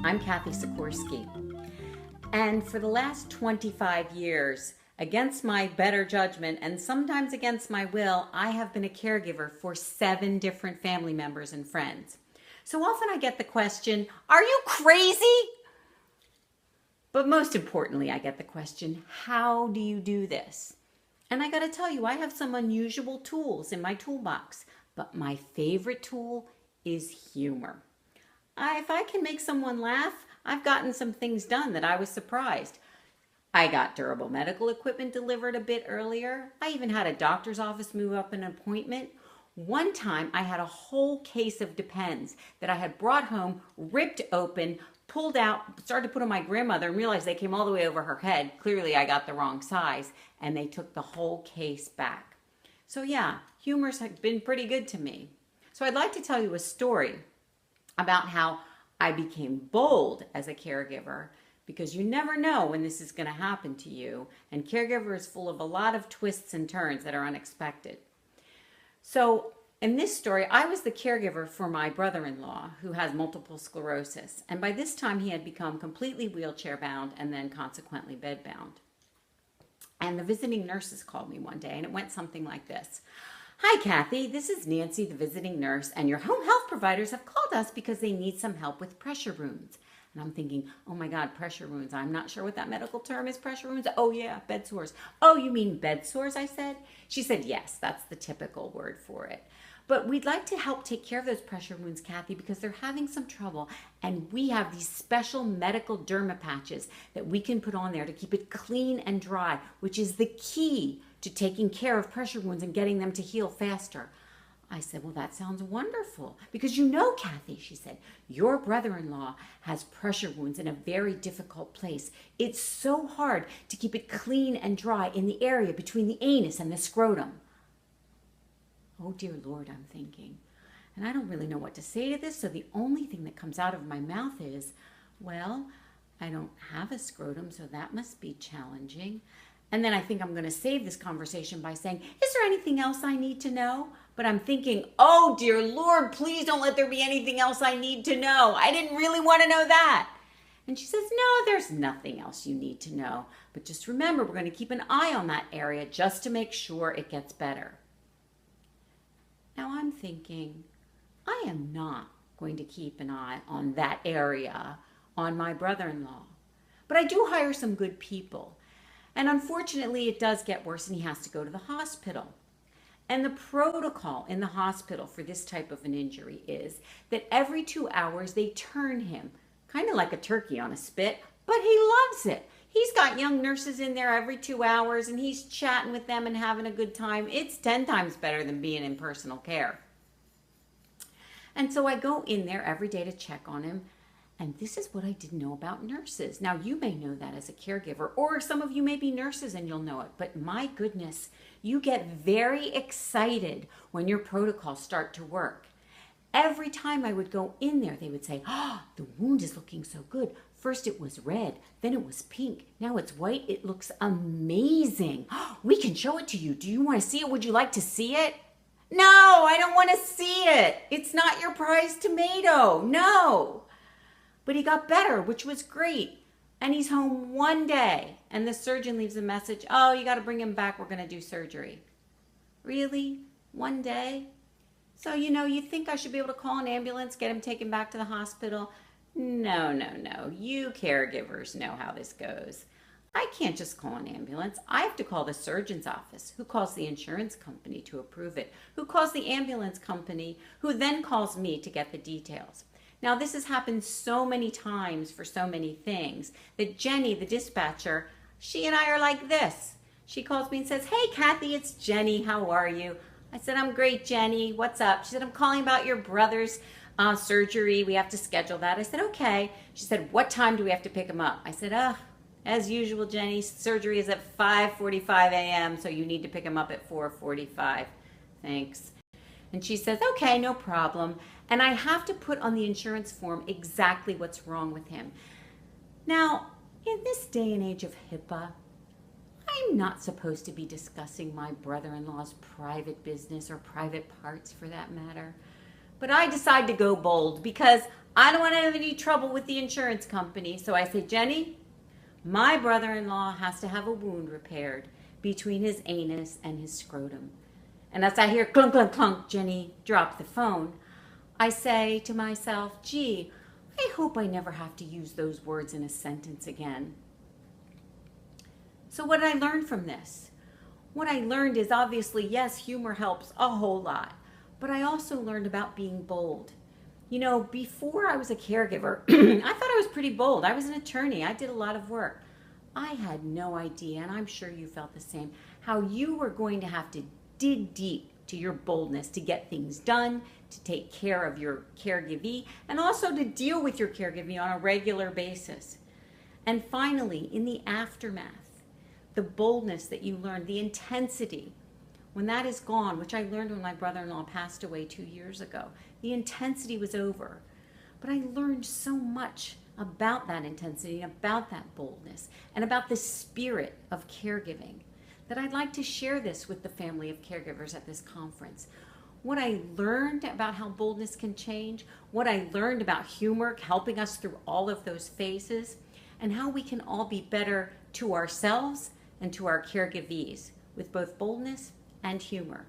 I'm Cathy Sikorski. And for the last 25 years, against my better judgment and sometimes against my will, I have been a caregiver for 7 different family members and friends. So often I get the question, are you crazy? But most importantly, I get the question, how do you do this? And I got to tell you, I have some unusual tools in my toolbox, but my favorite tool is humor. If I can make someone laugh, I've gotten some things done that I was surprised. I got durable medical equipment delivered a bit earlier. I even had a doctor's office move up an appointment. One time I had a whole case of Depends that I had brought home, ripped open, pulled out, started to put on my grandmother and realized they came all the way over her head. Clearly I got the wrong size and they took the whole case back. So yeah, humor's been pretty good to me. So I'd like to tell you a story about how I became bold as a caregiver, because you never know when this is going to happen to you, and caregiver is full of a lot of twists and turns that are unexpected. So in this story, I was the caregiver for my brother-in-law who has multiple sclerosis, and by this time he had become completely wheelchair bound and then consequently bed bound. And the visiting nurses called me one day, and it went something like this. Hi, Cathy. This is Nancy, the visiting nurse, and your home health providers have called us because they need some help with pressure wounds. And I'm thinking, oh my God, pressure wounds. I'm not sure what that medical term is, pressure wounds. Oh yeah, bed sores. Oh, you mean bed sores, I said? She said, yes, that's the typical word for it. But we'd like to help take care of those pressure wounds, Cathy, because they're having some trouble. And we have these special medical derma patches that we can put on there to keep it clean and dry, which is the key to taking care of pressure wounds and getting them to heal faster. I said, well, that sounds wonderful. Because you know, Cathy, she said, your brother-in-law has pressure wounds in a very difficult place. It's so hard to keep it clean and dry in the area between the anus and the scrotum. Oh, dear Lord, I'm thinking. And I don't really know what to say to this, so the only thing that comes out of my mouth is, well, I don't have a scrotum, so that must be challenging. And then I think I'm going to save this conversation by saying, is there anything else I need to know? But I'm thinking, oh, dear Lord, please don't let there be anything else I need to know. I didn't really want to know that. And she says, no, there's nothing else you need to know. But just remember, we're going to keep an eye on that area just to make sure it gets better. Now I'm thinking, I am not going to keep an eye on that area on my brother-in-law. But I do hire some good people. And unfortunately, it does get worse and he has to go to the hospital. And the protocol in the hospital for this type of an injury is that every 2 hours they turn him, kind of like a turkey on a spit, but he loves it. He's got young nurses in there every 2 hours and he's chatting with them and having a good time. It's 10 times better than being in personal care. And so I go in there every day to check on him. And this is what I didn't know about nurses. Now, you may know that as a caregiver, or some of you may be nurses and you'll know it. But my goodness, you get very excited when your protocols start to work. Every time I would go in there, they would say, oh, the wound is looking so good. First it was red, then it was pink, now it's white. It looks amazing. We can show it to you. Do you want to see it? Would you like to see it? No, I don't want to see it. It's not your prized tomato. No. But he got better, which was great. And he's home one day and the surgeon leaves a message, oh, you got to bring him back. We're going to do surgery. Really? One day? So, you think I should be able to call an ambulance, get him taken back to the hospital? No. You caregivers know how this goes. I can't just call an ambulance. I have to call the surgeon's office, who calls the insurance company to approve it, who calls the ambulance company, who then calls me to get the details. Now, this has happened so many times for so many things that Jenny, the dispatcher, she and I are like this. She calls me and says, hey, Cathy, it's Jenny. How are you? I said, I'm great, Jenny. What's up? She said, I'm calling about your brother's surgery. We have to schedule that. I said, okay. She said, what time do we have to pick him up? I said, as usual, Jenny, surgery is at 5:45 a.m., so you need to him up at 4:45. Thanks. And she says, okay, no problem. And I have to put on the insurance form exactly what's wrong with him. Now, in this day and age of HIPAA, I'm not supposed to be discussing my brother-in-law's private business or private parts for that matter. But I decide to go bold because I don't want to have any trouble with the insurance company. So I say, Jenny, my brother-in-law has to have a wound repaired between his anus and his scrotum. And as I hear clunk, clunk, clunk, Jenny drop the phone, I say to myself, gee, I hope I never have to use those words in a sentence again. So what did I learn from this? What I learned is obviously, yes, humor helps a whole lot, but I also learned about being bold. You know, before I was a caregiver, I thought I was pretty bold. I was an attorney. I did a lot of work. I had no idea, and I'm sure you felt the same, how you were going to have to dig deep to your boldness to get things done, to take care of your caregivee, and also to deal with your caregivee on a regular basis. And finally, in the aftermath, the boldness that you learned, the intensity, when that is gone, which I learned when my brother-in-law passed away 2 years ago, the intensity was over. But I learned so much about that intensity, about that boldness, and about the spirit of caregiving that I'd like to share this with the family of caregivers at this conference. What I learned about how boldness can change, what I learned about humor helping us through all of those phases, and how we can all be better to ourselves and to our caregivees with both boldness and humor.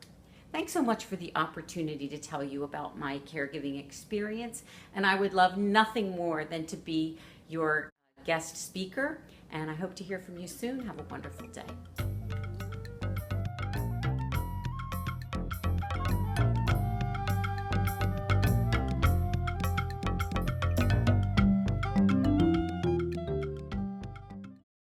Thanks so much for the opportunity to tell you about my caregiving experience, and I would love nothing more than to be your guest speaker, and I hope to hear from you soon. Have a wonderful day.